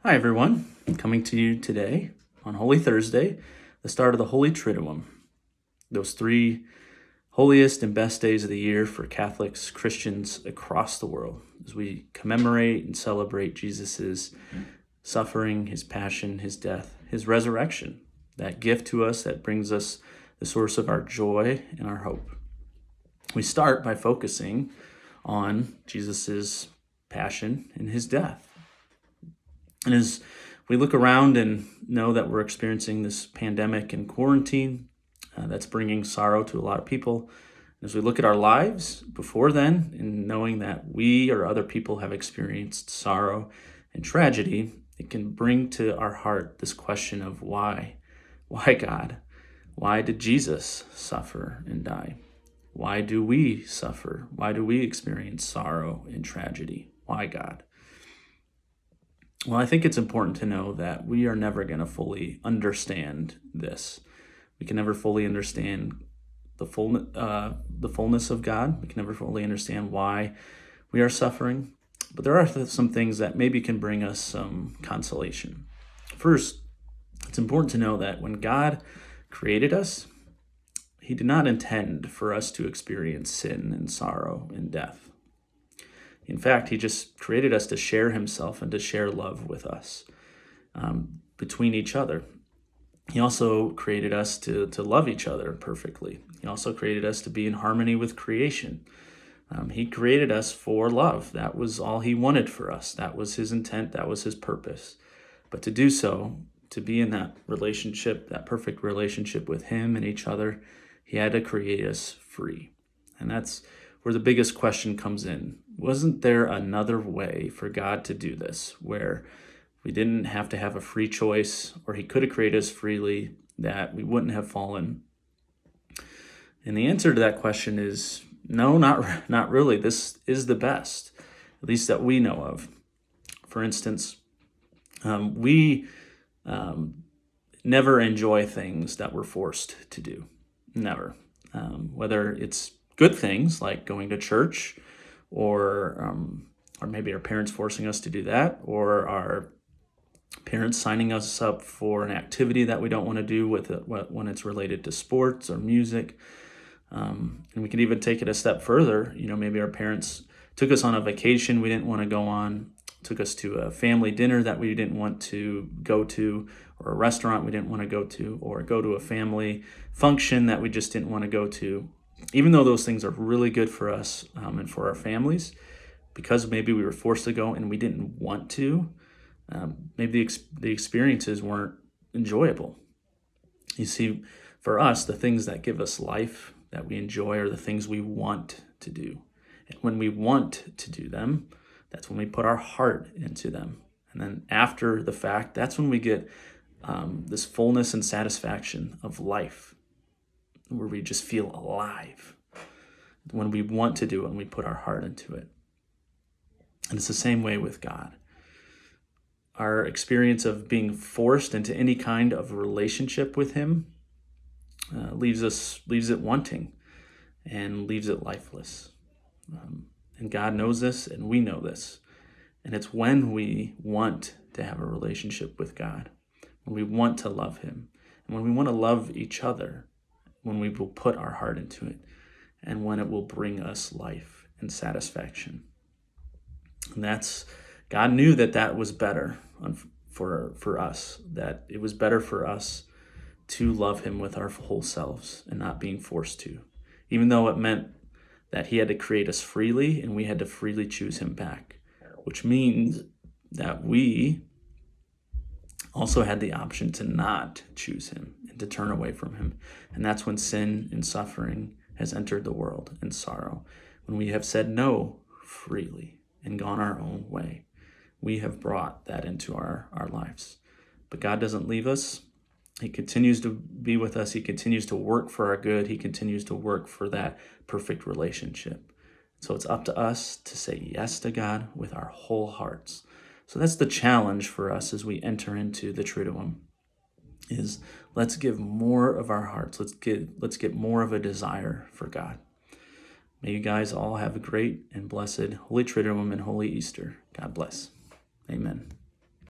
Hi, everyone. I'm coming to you today on Holy Thursday, the start of the Holy Triduum, those three holiest and best days of the year for Catholics, Christians across the world, as we commemorate and celebrate Jesus's suffering, his passion, his death, his resurrection, that gift to us that brings us the source of our joy and our hope. We start by focusing on Jesus's passion and his death. And as we look around and know that we're experiencing this pandemic and quarantine, that's bringing sorrow to a lot of people. As we look at our lives before then, and knowing that we or other people have experienced sorrow and tragedy, it can bring to our heart this question of why? Why, God? Why did Jesus suffer and die? Why do we suffer? Why do we experience sorrow and tragedy? Why, God? Well, I think it's important to know that we are never going to fully understand this. We can never fully understand the fullness of God. We can never fully understand why we are suffering. But there are some things that maybe can bring us some consolation. First, it's important to know that when God created us, he did not intend for us to experience sin and sorrow and death. In fact, he just created us to share himself and to share love with us between each other. He also created us to love each other perfectly. He also created us to be in harmony with creation. He created us for love. That was all he wanted for us. That was his intent. That was his purpose. But to do so, to be in that relationship, that perfect relationship with him and each other, he had to create us free. And that's where the biggest question comes in. Wasn't there another way for God to do this, where we didn't have to have a free choice, or he could have created us freely, that we wouldn't have fallen? And the answer to that question is no, not really. This is the best, at least that we know of. For instance, we never enjoy things that we're forced to do. Never. Whether it's good things like going to church, or maybe our parents forcing us to do that, or our parents signing us up for an activity that we don't want to do with it when it's related to sports or music. And we can even take it a step further. Maybe our parents took us on a vacation we didn't want to go on, took us to a family dinner that we didn't want to go to, or a restaurant we didn't want to go to, or go to a family function that we just didn't want to go to. Even though those things are really good for us and for our families, because maybe we were forced to go and we didn't want to, maybe the experiences weren't enjoyable. You see, for us, the things that give us life, that we enjoy, are the things we want to do. And when we want to do them, that's when we put our heart into them. And then after the fact, that's when we get this fullness and satisfaction of life, where we just feel alive. When we want to do it and we put our heart into it. And it's the same way with God. Our experience of being forced into any kind of relationship with him leaves it wanting and leaves it lifeless. And God knows this, and we know this. And it's when we want to have a relationship with God, when we want to love him, and when we want to love each other, when we will put our heart into it, and when it will bring us life and satisfaction. And God knew that was better for us, that it was better for us to love him with our whole selves and not being forced to, even though it meant that he had to create us freely and we had to freely choose him back, which means that we also had the option to not choose him and to turn away from him. And that's when sin and suffering has entered the world, and sorrow. When we have said no freely and gone our own way, we have brought that into our lives. But God doesn't leave us. He continues to be with us. He continues to work for our good. He continues to work for that perfect relationship. So it's up to us to say yes to God with our whole hearts. So that's the challenge for us as we enter into the Triduum, is let's give more of our hearts. Let's get more of a desire for God. May you guys all have a great and blessed Holy Triduum and Holy Easter. God bless. Amen.